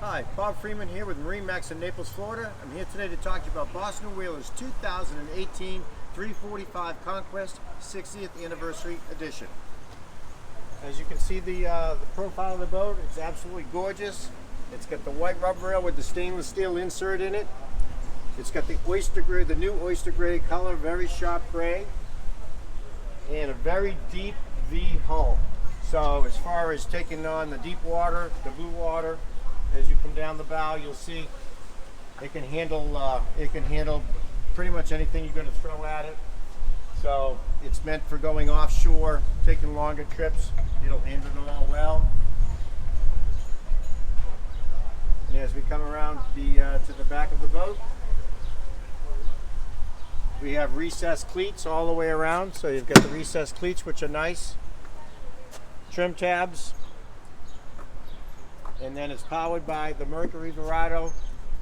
Hi, Bob Freeman here with MarineMax in Naples, Florida. I'm here today to talk to you about Boston Whaler's 2018 345 Conquest 60th Anniversary Edition. As you can see the profile of the boat, it's absolutely gorgeous. It's got the white rubber rail with the stainless steel insert in it. It's got the oyster gray, the new oyster gray color, very sharp gray, and a very deep V hull. So as far as taking on the deep water, the blue water, as you come down the bow, you'll see it can handle pretty much anything you're going to throw at it. So it's meant for going offshore, taking longer trips. It'll handle it all well. And as we come around to the back of the boat, we have recessed cleats all the way around. So you've got the recessed cleats, which are nice. Trim tabs. And then it's powered by the Mercury Verado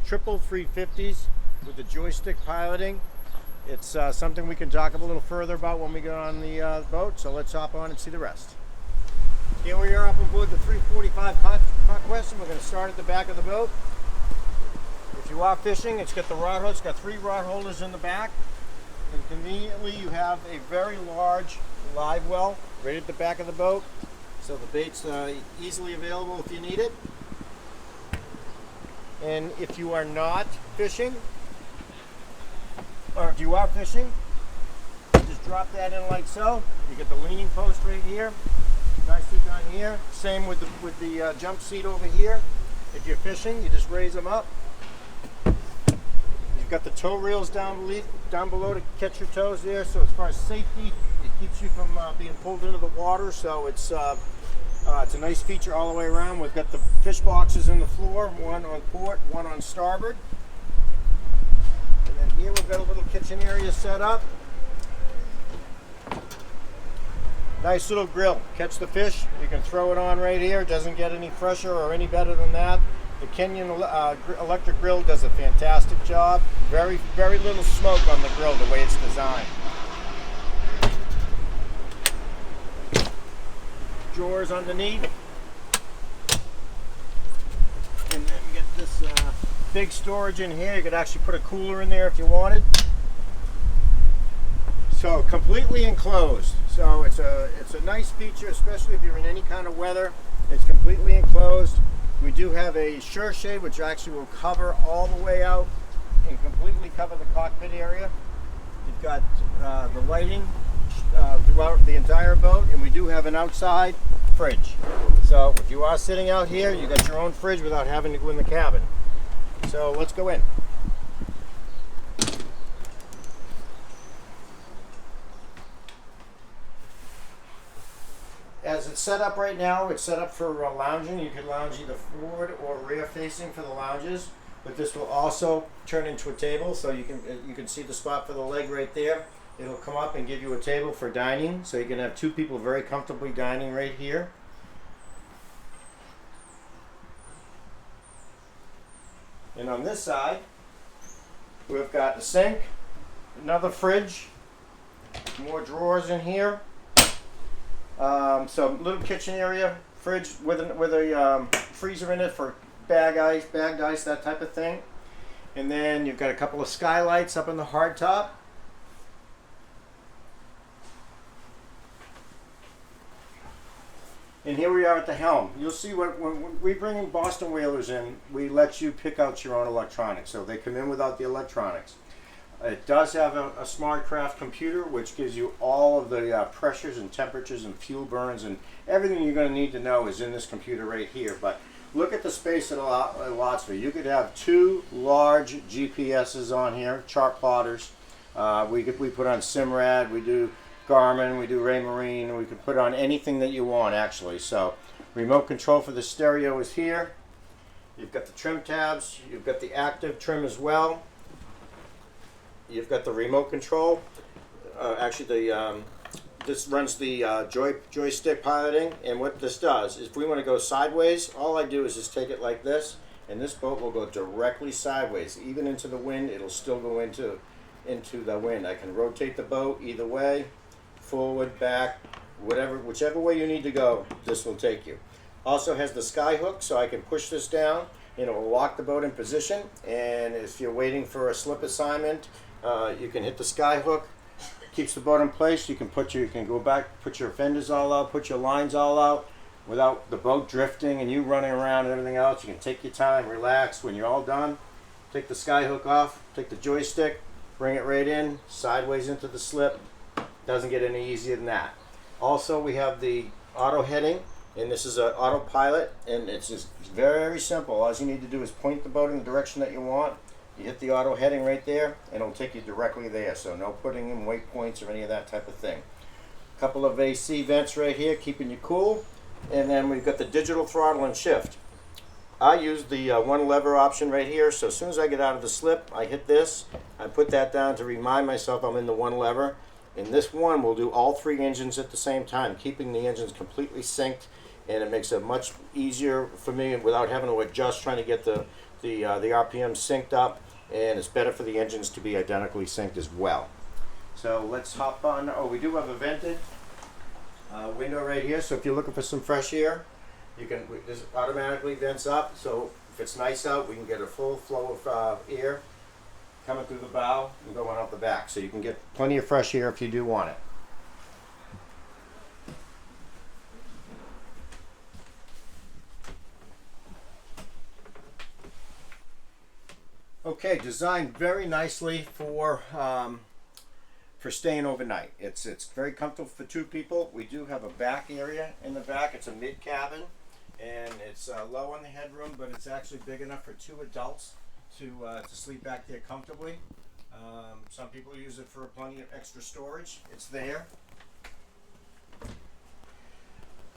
triple 350s with the joystick piloting. It's something we can talk a little further about when we get on the boat, so let's hop on and see the rest. Here we are up on board the 345 Conquest, and we're going to start at the back of the boat. If you are fishing, it's got the rod holder. It's got 3 rod holders in the back, and conveniently you have a very large live well right at the back of the boat. So the bait's easily available if you need it. And if you are not fishing, or if you are fishing, just drop that in like so. You get the leaning post right here, nicely done here. Same with the jump seat over here. If you're fishing, you just raise them up. You've got the tow rails down below to catch your toes there. So as far as safety, it keeps you from being pulled into the water. So it's a nice feature all the way around. We've got the fish boxes in the floor, one on port, one on starboard. And then here we've got a little kitchen area set up. Nice little grill. Catch the fish, you can throw it on right here. It doesn't get any fresher or any better than that. The Kenyon electric grill does a fantastic job. Very little smoke on the grill the way it's designed. Drawers underneath, and then you get this big storage in here. You could actually put a cooler in there if you wanted. So completely enclosed. So it's a nice feature, especially if you're in any kind of weather. It's completely enclosed. We do have a sure shade, which actually will cover all the way out and completely cover the cockpit area. You've got the lighting throughout the entire boat, and we do have an outside fridge. So if you are sitting out here, you got your own fridge without having to go in the cabin. So let's go in. As it's set up right now, it's set up for lounging. You can lounge either forward or rear facing for the lounges, but this will also turn into a table, so you can see the spot for the leg right there. It'll come up and give you a table for dining, so you can have 2 people very comfortably dining right here. And on this side, we've got a sink, another fridge, more drawers in here. So little kitchen area, fridge with a freezer in it for bagged ice, that type of thing. And then you've got a couple of skylights up in the hardtop. And here we are at the helm. You'll see when we bring in Boston Whalers in, we let you pick out your own electronics. So they come in without the electronics. It does have a SmartCraft computer, which gives you all of the pressures and temperatures and fuel burns, and everything you're going to need to know is in this computer right here. But look at the space it allots for. You could have 2 large GPSs on here, chart plotters. We put on Simrad, we do Garmin, we do Raymarine, we can put on anything that you want actually. So remote control for the stereo is here. You've got the trim tabs, you've got the active trim as well. You've got the remote control. This runs the joystick piloting, and what this does is if we want to go sideways, all I do is just take it like this, and this boat will go directly sideways. Even into the wind, it'll still go into the wind. I can rotate the boat either way, forward, back, whichever way you need to go, this will take you. Also has the sky hook, so I can push this down, and it will lock the boat in position. And if you're waiting for a slip assignment, you can hit the sky hook, keeps the boat in place. You can go back, put your fenders all out, put your lines all out without the boat drifting and you running around and everything else. You can take your time, relax. When you're all done, take the sky hook off, take the joystick, bring it right in, sideways into the slip. Doesn't get any easier than that. Also, we have the auto heading, and this is an Autopilot, and it's just very simple. All you need to do is point the boat in the direction that you want. You hit the auto heading right there, and it'll take you directly there. So no putting in waypoints or any of that type of thing. A couple of AC vents right here, keeping you cool. And then we've got the digital throttle and shift. I use the one lever option right here. So as soon as I get out of the slip, I hit this. I put that down to remind myself I'm in the one lever. And this one will do all three engines at the same time, keeping the engines completely synced. And it makes it much easier for me without having to adjust, trying to get the RPM synced up. And it's better for the engines to be identically synced as well. So let's hop on. Oh, we do have a vented window right here. So if you're looking for some fresh air, this automatically vents up. So if it's nice out, we can get a full flow of air coming through the bow and going out the back. So you can get plenty of fresh air if you do want it. Okay, designed very nicely for staying overnight. It's very comfortable for two people. We do have a back area in the back. It's a mid cabin, and it's low on the headroom, but it's actually big enough for two adults to sleep back there comfortably. Some people use it for plenty of extra storage. It's there.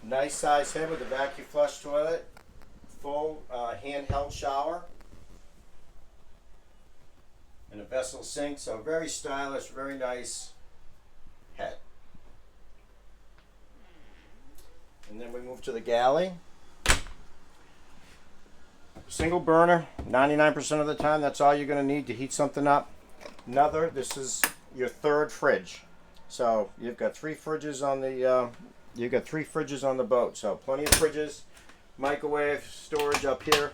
Nice size head with a vacuum flush toilet, full handheld shower, and a vessel sink. So very stylish, very nice head. And then we move to the galley. Single burner, 99% of the time. That's all you're going to need to heat something up. This is your third fridge. So you've got three fridges on the boat. So plenty of fridges, microwave storage up here,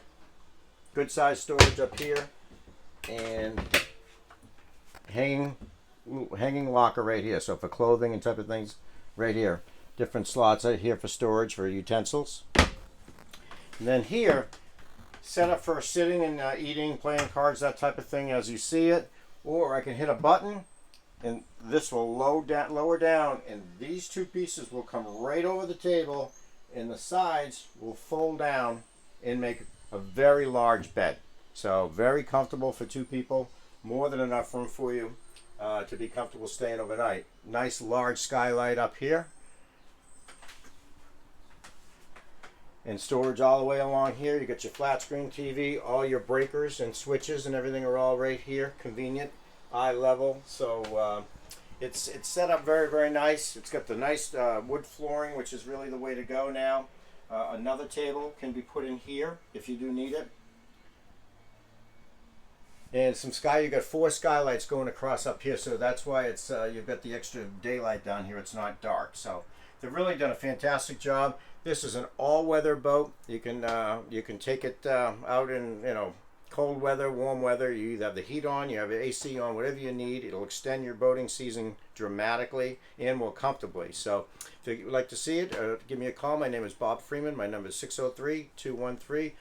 good size storage up here, and hanging locker right here. So for clothing and type of things right here. Different slots right here for storage for utensils. And then here, set up for sitting and eating, playing cards, that type of thing as you see it. Or I can hit a button and this will lower down, and these two pieces will come right over the table, and the sides will fold down and make a very large bed. So very comfortable for two people, more than enough room for you to be comfortable staying overnight. Nice large skylight up here, and storage all the way along here. You got your flat screen TV, all your breakers and switches and everything are all right here. Convenient, eye level. So it's set up very nice. It's got the nice wood flooring, which is really the way to go now. Another table can be put in here if you do need it. And you got 4 skylights going across up here, so that's why it's you've got the extra daylight down here. It's not dark. So they've really done a fantastic job. This is an all-weather boat. You can take it out in cold weather, warm weather. You either have the heat on, you have the AC on, whatever you need. It'll extend your boating season dramatically and more comfortably. So if you'd like to see it, give me a call. My name is Bob Freeman. My number is 603-213-1194.